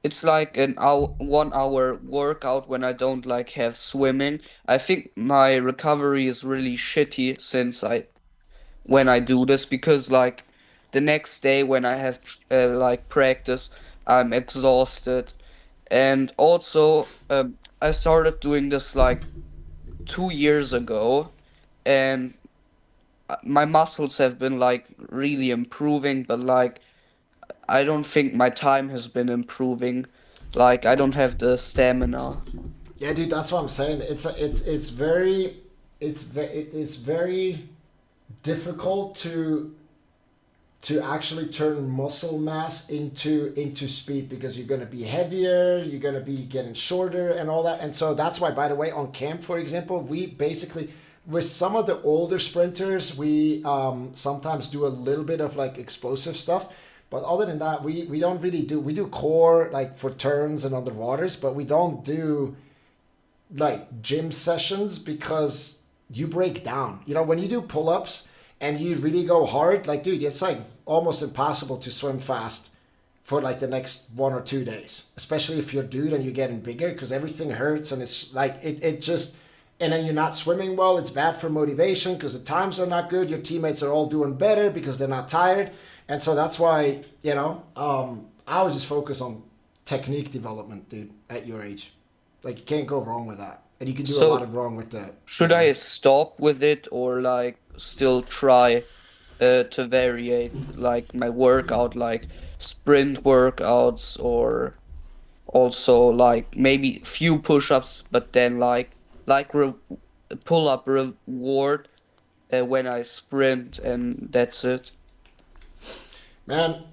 it's like an hour 1 hour workout when I don't like have swimming. I think my recovery is really shitty since when I do this, because like the next day when I have like practice, I'm exhausted. And also I started doing this like 2 years ago, and my muscles have been like really improving, but like I don't think my time has been improving. Like I don't have the stamina. Yeah, dude, that's what I'm saying. It's very difficult to to actually turn muscle mass into speed, because you're going to be heavier, you're going to be getting shorter and all that. And so that's why, by the way, on camp, for example, we basically, with some of the older sprinters, we sometimes do a little bit of like explosive stuff. But other than that, we don't really do, we do core like for turns and underwaters, but we don't do like gym sessions, because you break down. You know, when you do pull-ups and you really go hard, like, dude, it's like almost impossible to swim fast for like the next 1 or 2 days, especially if you're a dude and you're getting bigger, because everything hurts, and it's like, it just, and then you're not swimming well. It's bad for motivation because the times are not good. Your teammates are all doing better because they're not tired. And so that's why, you know, I would just focus on technique development, dude, at your age. Like, you can't go wrong with that. And you can do a lot of wrong with the... Should I stop with it, or like still try to variate like my workout, like sprint workouts, or also like maybe few push-ups, but then like pull-up reward when I sprint, and that's it. Man,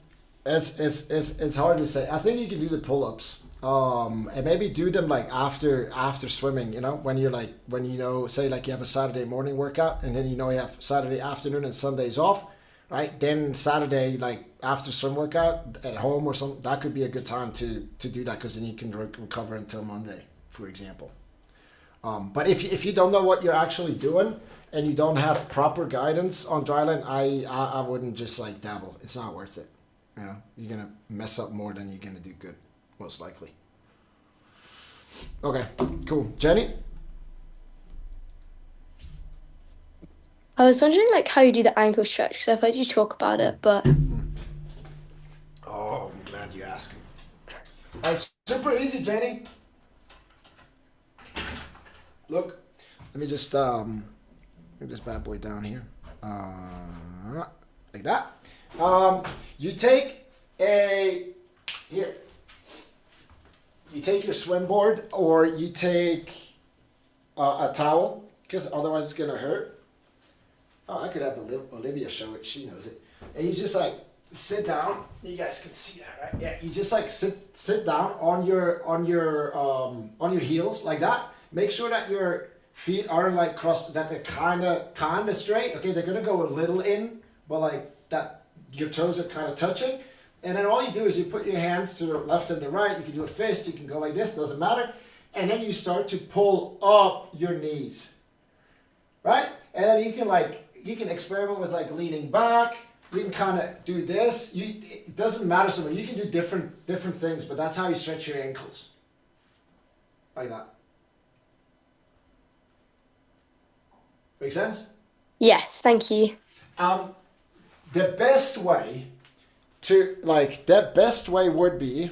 it's hard to say. I think you can do the pull-ups. And maybe do them like after swimming, you know, when you're like, when you know, say like you have a Saturday morning workout, and then you know you have Saturday afternoon and Sundays off, right? Then Saturday, like after swim workout at home or something, that could be a good time to do that, because then you can recover until Monday, for example. But if you don't know what you're actually doing and you don't have proper guidance on Dryland, I wouldn't just like dabble. It's not worth it. You know, you're gonna mess up more than you're gonna do good, most likely. Okay, cool. Jenny? I was wondering like how you do the ankle stretch, because I've heard you talk about it, but Oh, I'm glad you asked. It's super easy, Jenny. Look, let me just move this bad boy down here, like that. You take you take your swim board, or you take a towel, because otherwise it's gonna hurt. Oh, I could have Olivia show it. She knows it. And you just like sit down. You guys can see that, right? Yeah. You just like sit down on your heels like that. Make sure that your feet aren't like crossed, that they're kind of straight. Okay, they're gonna go a little in, but like that, your toes are kind of touching. And then all you do is you put your hands to the left and the right. You can do a fist. You can go like this. Doesn't matter. And then you start to pull up your knees, right? And then you can experiment with like leaning back. You can kind of do this. It doesn't matter so much. You can do different things, but that's how you stretch your ankles, like that. Make sense? yes, thank you. The best way would be,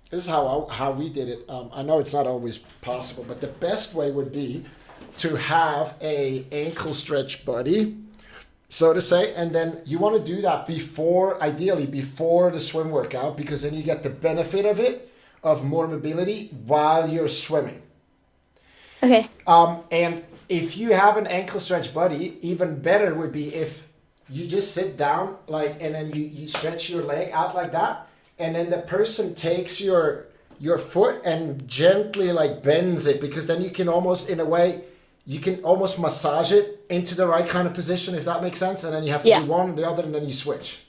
this is how we did it. I know it's not always possible, but the best way would be to have a ankle stretch buddy, so to say, and then you want to do that ideally before the swim workout, because then you get the benefit of more mobility while you're swimming. Okay. And if you have an ankle stretch buddy, even better would be if you just sit down, like, and then you stretch your leg out like that, and then the person takes your foot and gently like bends it, because then you can almost, in a way, you can almost massage it into the right kind of position, if that makes sense. And then you have to do one and the other, and then you switch.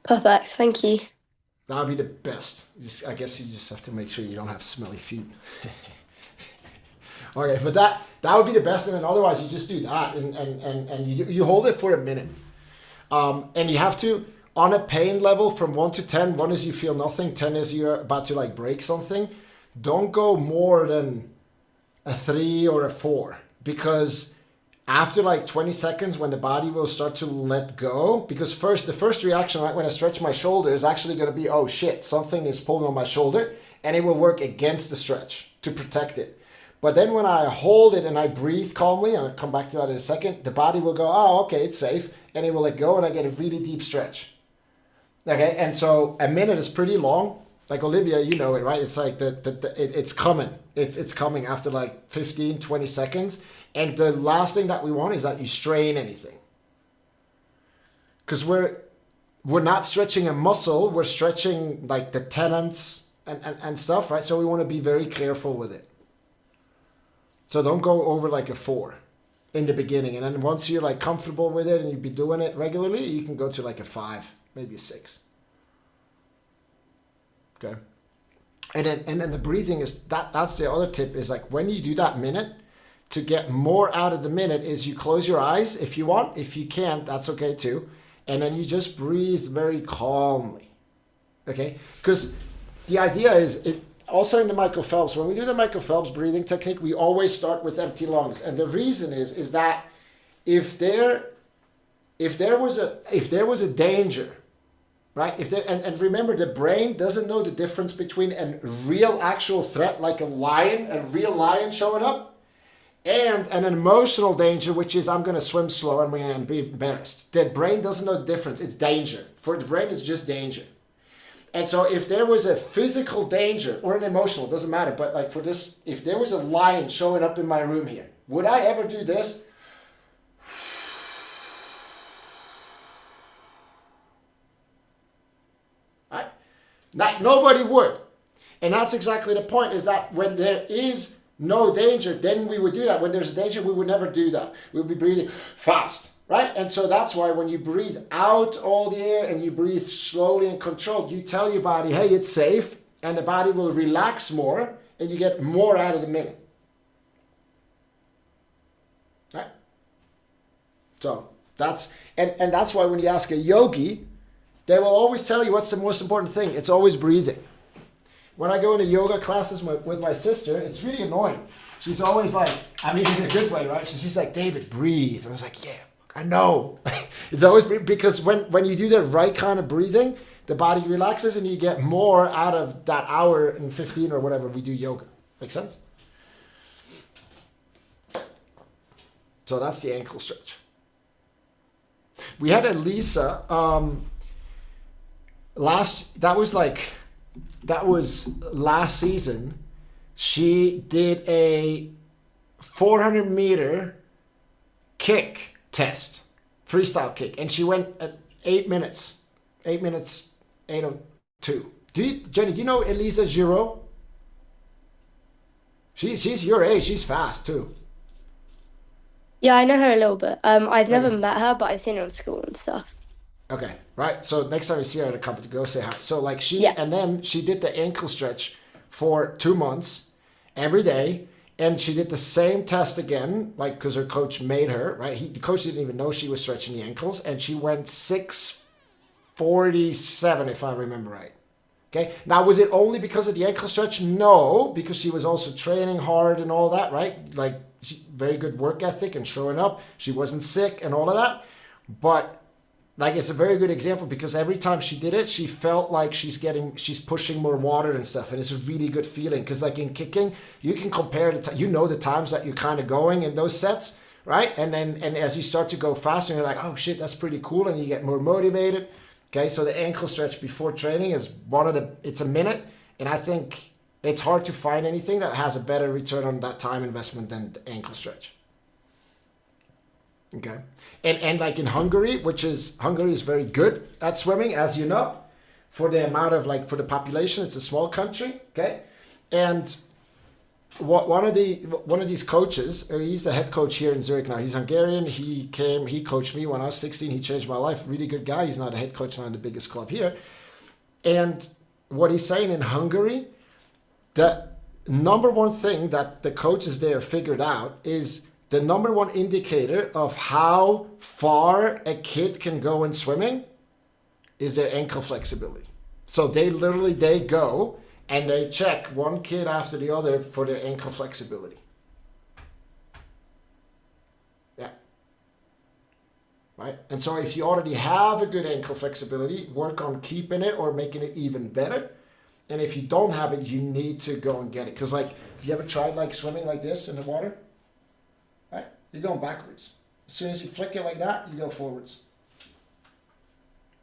Perfect. Thank you. That would be the best. I guess you just have to make sure you don't have smelly feet. Okay, but that would be the best, and then otherwise you just do that, and you hold it for a minute, and you have to, on a pain level from 1 to 10. 1 is you feel nothing, 10 is you're about to like break something. Don't go more than a 3 or a 4, because after like 20 seconds, when the body will start to let go, because the first reaction, right, when I stretch my shoulder is actually going to be, oh shit, something is pulling on my shoulder, and it will work against the stretch to protect it. But then when I hold it and I breathe calmly, and I'll come back to that in a second, the body will go, oh, okay, it's safe. And it will let go, and I get a really deep stretch. Okay, and so a minute is pretty long. Like Olivia, you know it, right? It's like it's coming. It's coming after like 15, 20 seconds. And the last thing that we want is that you strain anything. Because we're not stretching a muscle, we're stretching like the tendons and stuff, right? So we want to be very careful with it. So don't go over like a 4 in the beginning. And then once you're like comfortable with it and you've been doing it regularly, you can go to like a 5, maybe a 6. Okay. And then the breathing is that's the other tip, is like when you do that minute, to get more out of the minute is you close your eyes if you want. If you can't, that's okay too. And then you just breathe very calmly. Okay? Because the idea is, it also in the Michael Phelps, when we do the Michael Phelps breathing technique, we always start with empty lungs. And the reason is that if there was a danger, right? And remember, the brain doesn't know the difference between a real actual threat like a real lion showing up, and an emotional danger, which is I'm going to swim slow and we're going to be embarrassed. The brain doesn't know the difference. It's danger. For the brain, it's just danger. And so if there was a physical danger or an emotional, doesn't matter. But like for this, if there was a lion showing up in my room here, would I ever do this? Right? Nobody would. And that's exactly the point, is that when there is no danger, then we would do that. When there's danger, we would never do that. We would be breathing fast, right? And so that's why when you breathe out all the air and you breathe slowly and controlled, you tell your body, hey, it's safe, and the body will relax more and you get more out of the minute. Right? So that's, and that's why when you ask a yogi, they will always tell you what's the most important thing. It's always breathing. When I go into yoga classes with my sister, it's really annoying. She's always like, I mean, in a good way, right? She's like, David, breathe. And I was like, yeah, I know. It's always because when you do the right kind of breathing, the body relaxes and you get more out of that hour and 15 or whatever we do yoga. Make sense? So that's the ankle stretch. We had Elisa that was last season. She did a 400 meter kick test, freestyle kick, and she went at 8 minutes, 8:02. Jenny, do you know Elisa Giraud? She's your age. She's fast too. Yeah, I know her a little bit. I've never met her, but I've seen her in school and stuff. Okay, right. So next time you see her at a company, go say hi. So like Yeah. and then she did the ankle stretch for 2 months every day. And she did the same test again, like, because her coach made her, right? The coach didn't even know she was stretching the ankles. And she went 6:47, if I remember right. Okay. Now, was it only because of the ankle stretch? No, because she was also training hard and all that, right? Like, very good work ethic and showing up. She wasn't sick and all of that. But like, it's a very good example because every time she did it, she felt like she's pushing more water and stuff. And it's a really good feeling because like in kicking, you can compare the times that you're kind of going in those sets, right? And as you start to go faster, you're like, oh shit, that's pretty cool. And you get more motivated. Okay. So the ankle stretch before training is it's a minute. And I think it's hard to find anything that has a better return on that time investment than the ankle stretch. Okay. And like in Hungary is very good at swimming, as you know, for the amount of for the population. It's a small country. Okay. And one of these coaches, he's the head coach here in Zurich now. He's Hungarian. He coached me when I was 16. He changed my life. Really good guy. He's not a head coach now in the biggest club here. And what he's saying in Hungary, the number one thing that the coaches there figured out is the number one indicator of how far a kid can go in swimming is their ankle flexibility. So they go and they check one kid after the other for their ankle flexibility. Yeah. Right? And so if you already have a good ankle flexibility, work on keeping it or making it even better. And if you don't have it, you need to go and get it. Because have you ever tried swimming like this in the water? Right? You're going backwards. As soon as you flick it like that, you go forwards.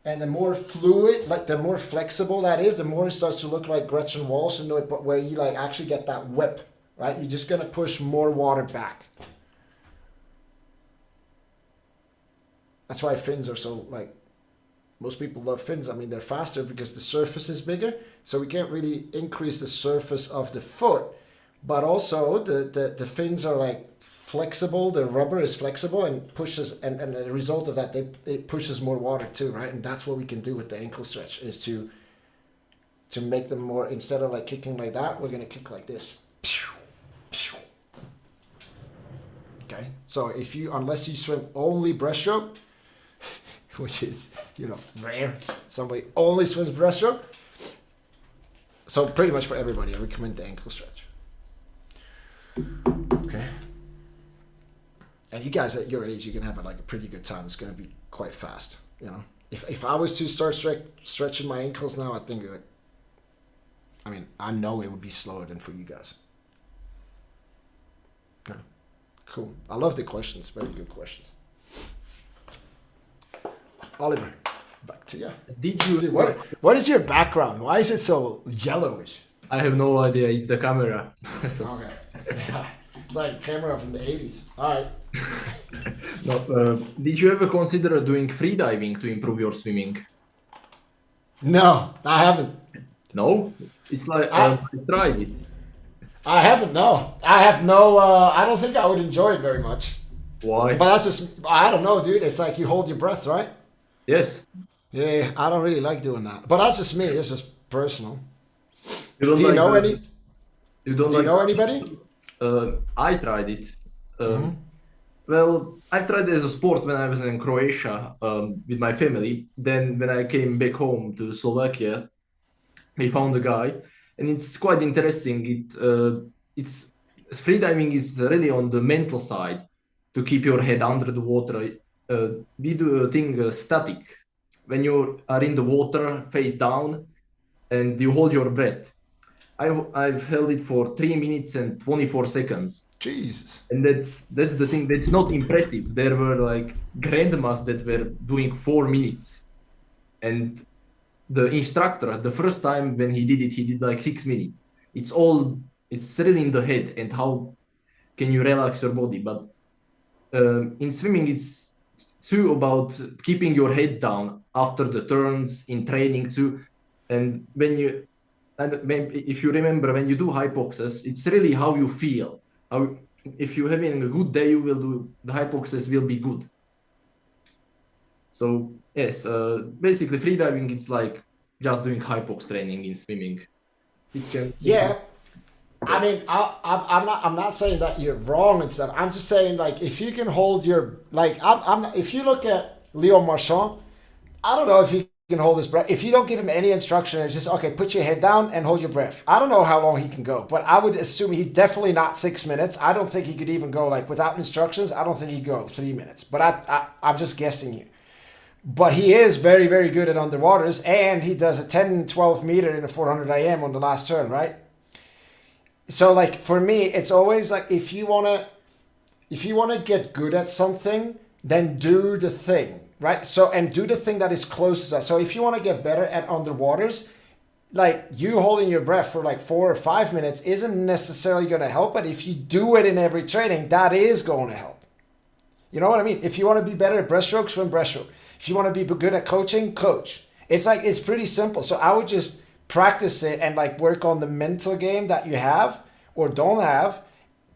And the more fluid, the more flexible that is, the more it starts to look like Gretchen Walsh, where you actually get that whip, right? You're just gonna push more water back. That's why fins are so most people love fins. I mean, they're faster because the surface is bigger. So we can't really increase the surface of the foot. But also the fins are like flexible. The rubber is flexible and pushes, and the result of that, it pushes more water too, right? And that's what we can do with the ankle stretch, is to make them more, instead of like kicking like that, we're going to kick like this. Okay, so unless you swim only breaststroke, which is, rare, somebody only swims breaststroke. So pretty much for everybody, I recommend the ankle stretch. Okay. And you guys at your age, you can have a pretty good time. It's going to be quite fast, If I was to start stretching my ankles now, I think it would, I know it would be slower than for you guys. Yeah. Cool. I love the questions. Very good questions. Oliver, back to you. Did you? Dude, what is your background? Why is it so yellowish? I have no idea. It's the camera. So, Okay. Yeah. It's like a camera from the 80s. All right. no, did you ever consider doing freediving to improve your swimming? No, I haven't. No? It's like I tried it. I haven't, no. I have no, I don't think I would enjoy it very much. Why? But that's just, I don't know, dude. It's like you hold your breath, right? Yes. Yeah, I don't really like doing that. But that's just me. It's just personal. You don't Do you like know the- any? You don't Do you like know anybody? I tried it. Well, I tried it as a sport when I was in Croatia with my family. Then when I came back home to Slovakia, we found a guy, and it's quite interesting. It's freediving is really on the mental side to keep your head under the water. We do a thing static when you are in the water face down and you hold your breath. I've held it for 3 minutes and 24 seconds. Jesus. And that's the thing. That's not impressive. There were like grandmas that were doing 4 minutes. And the instructor, the first time when he did like 6 minutes. It's really in the head and how can you relax your body. But in swimming, it's too about keeping your head down after the turns in training too. And if you remember, when you do hypoxia, it's really how you feel. If you're having a good day, the hypoxia will be good. So yes, basically freediving, it's like just doing hypox training in swimming. Yeah. I mean, I'm not saying that you're wrong and stuff. I'm just saying, like, if you can hold your, like, if you look at Leon Marchand, I don't know if he can hold his breath. If you don't give him any instruction, it's just, okay, put your head down and hold your breath. I don't know how long he can go, but I would assume he's definitely not 6 minutes. I don't think he could even go, like, without instructions. I don't think he'd go 3 minutes, but I'm just guessing here. But he is very, very good at underwaters, and he does a 10, 12 meter in a 400 IM on the last turn, right? So, like, for me, it's always like, if you want to get good at something, then do the thing, right? So, and do the thing that is closest to that. So if you want to get better at underwaters, like, you holding your breath for like 4 or 5 minutes isn't necessarily going to help, but if you do it in every training, that is going to help. You know what I mean? If you want to be better at breaststroke, swim breaststroke. If you want to be good at coaching, coach. It's like, it's pretty simple. So I would just practice it and like work on the mental game that you have or don't have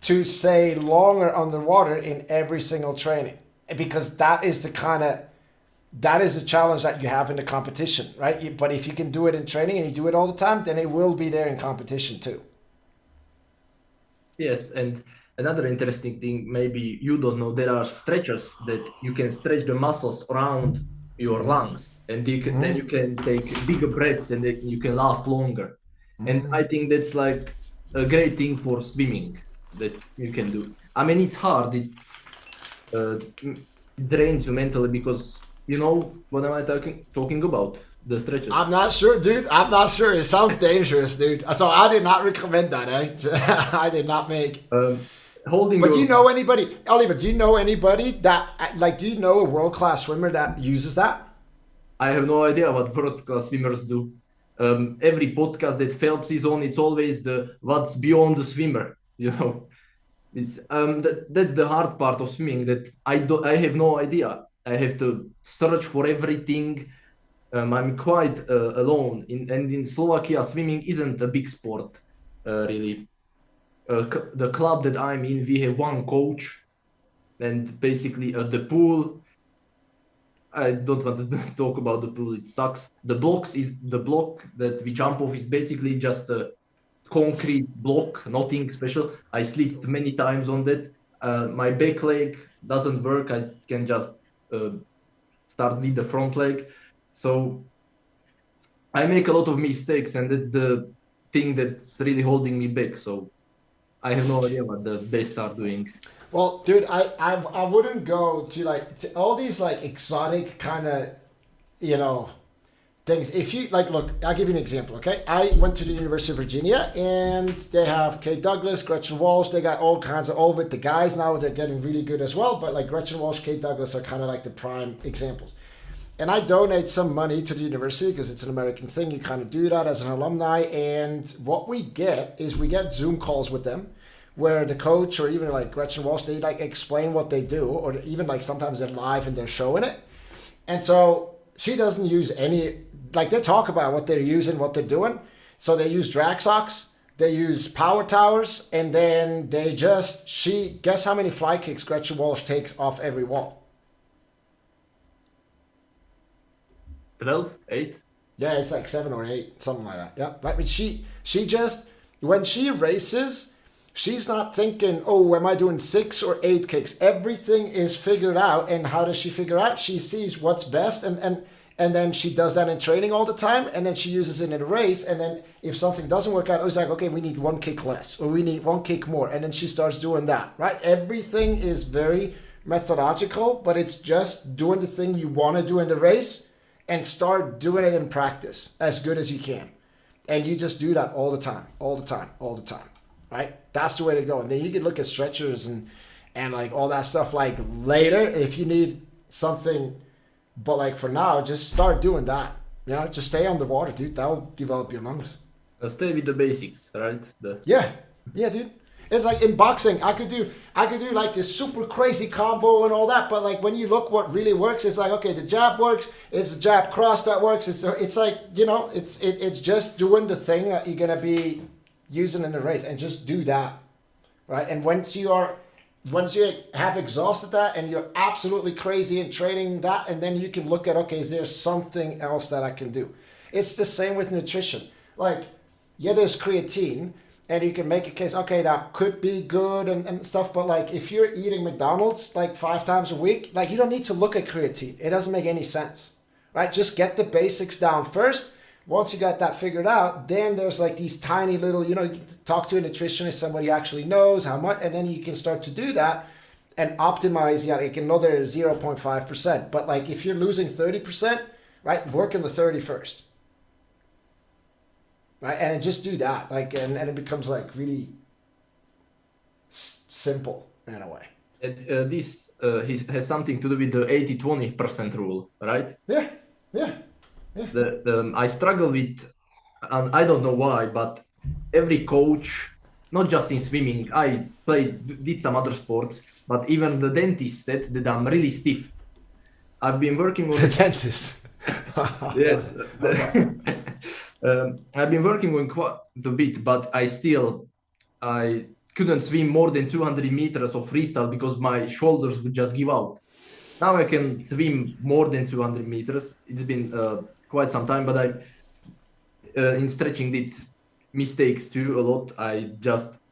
to stay longer underwater in every single training, because that is the challenge that you have in the competition, right? But if you can do it in training and you do it all the time, then it will be there in competition too. Yes, and another interesting thing, maybe you don't know, there are stretchers that you can stretch the muscles around your lungs, and then you can take bigger breaths and then you can last longer. And I think that's like a great thing for swimming that you can do. I mean, it's hard. It drains you mentally, because you know what am I talking about? The stretches. I'm not sure, dude. I'm not sure. It sounds dangerous, dude. So I did not recommend that, eh? I did not make... Holding. But do you know anybody, Oliver, do you know anybody that, like, do you know a world-class swimmer that uses that? I have no idea what world-class swimmers do. Every podcast that Phelps is on, it's always what's beyond the swimmer. You know, it's that's the hard part of swimming, that I have no idea. I have to search for everything. I'm quite alone, and in Slovakia, swimming isn't a big sport, really. The club that I'm in, we have one coach, and basically the pool. I don't want to talk about the pool; it sucks. The block that we jump off is basically just a concrete block, nothing special. I slipped many times on that. My back leg doesn't work. I can just start with the front leg. So I make a lot of mistakes, and that's the thing that's really holding me back. So I have no idea what the best are doing. Well, dude, I wouldn't go to like to all these like exotic kind of, you know, things. If you like, look, I'll give you an example. Okay, I went to the University of Virginia, and they have Kate Douglas, Gretchen Walsh. They got all kinds of all of it. The guys now they're getting really good as well. But like Gretchen Walsh, Kate Douglas are kind of like the prime examples. And I donate some money to the university because it's an American thing. You kind of do that as an alumni. And what we get is we get Zoom calls with them where the coach or even like Gretchen Walsh, they like explain what they do, or even like sometimes they're live and they're showing it. And so she doesn't use any, like they talk about what they're using, what they're doing. So they use drag socks, they use power towers, and then guess how many fly kicks Gretchen Walsh takes off every wall? 12, 8. Yeah, it's like 7 or 8, something like that. Yeah, right. But she just when she races, she's not thinking, oh, am I doing 6 or 8 kicks? Everything is figured out. And how does she figure out? She sees what's best, and then she does that in training all the time, and then she uses it in a race. And then if something doesn't work out, it's like, okay, we need 1 kick less, or we need 1 kick more, and then she starts doing that. Right? Everything is very methodological, but it's just doing the thing you want to do in the race. And start doing it in practice as good as you can. And you just do that all the time, right? That's the way to go. And then you can look at stretchers and like all that stuff like later if you need something. But like for now, just start doing that. You know, just stay underwater, dude. That'll develop your lungs. Stay with the basics, right? Yeah, dude. It's like in boxing, I could do like this super crazy combo and all that, but like when you look what really works, it's like, okay, the jab works, it's the jab cross that works. It's like, you know, it's just doing the thing that you're gonna be using in the race, and just do that, right? And once you have exhausted that and you're absolutely crazy in training that, and then you can look at, okay, is there something else that I can do? It's the same with nutrition. Like, yeah, there's creatine. And you can make a case, okay, that could be good and stuff, but like if you're eating McDonald's like 5 times a week, like you don't need to look at creatine. It doesn't make any sense, right? Just get the basics down first. Once you got that figured out, then there's like these tiny little, you know, you talk to a nutritionist, somebody who actually knows how much, and then you can start to do that and optimize, yeah, like another 0.5%. But like if you're losing 30%, right, work on the 30 first. Right, and just do that, like, and it becomes like really simple in a way. And this has something to do with the 80-20% rule, right? Yeah. I struggle with, and I don't know why, but every coach, not just in swimming, I did some other sports, but even the dentist said that I'm really stiff. I've been working on the dentist. Yes. I've been working on quite a bit, but I couldn't swim more than 200 meters of freestyle because my shoulders would just give out. Now I can swim more than 200 meters. It's been quite some time, but I in stretching did mistakes too a lot. I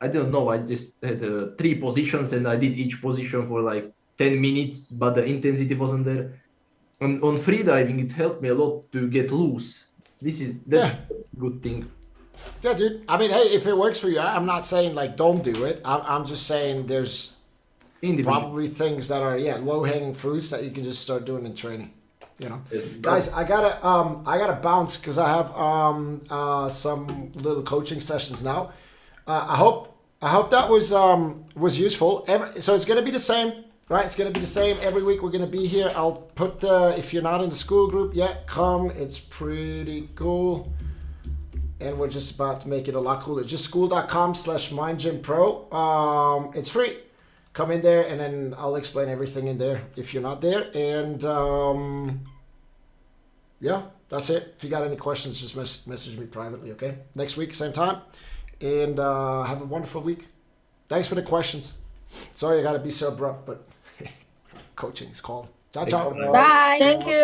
don't know. I just had 3 positions and I did each position for like 10 minutes, but the intensity wasn't there. On freediving, it helped me a lot to get loose. That's a good thing. Yeah, dude. I mean, hey, if it works for you, I'm not saying like don't do it. I'm just saying there's probably things that are low-hanging fruits that you can just start doing in training. You know, yes, guys, I gotta bounce because I have some little coaching sessions now. I hope that was useful. So it's gonna be the same. Right, it's going to be the same every week. We're going to be here. I'll put if you're not in the school group yet, come. It's pretty cool. And we're just about to make it a lot cooler. Just school.com/mindgympro. It's free. Come in there and then I'll explain everything in there if you're not there. And yeah. That's it. If you got any questions, just message me privately, okay? Next week, same time. And have a wonderful week. Thanks for the questions. Sorry I got to be so abrupt, but coaching is called. Ciao, ciao. Bye. Thank you.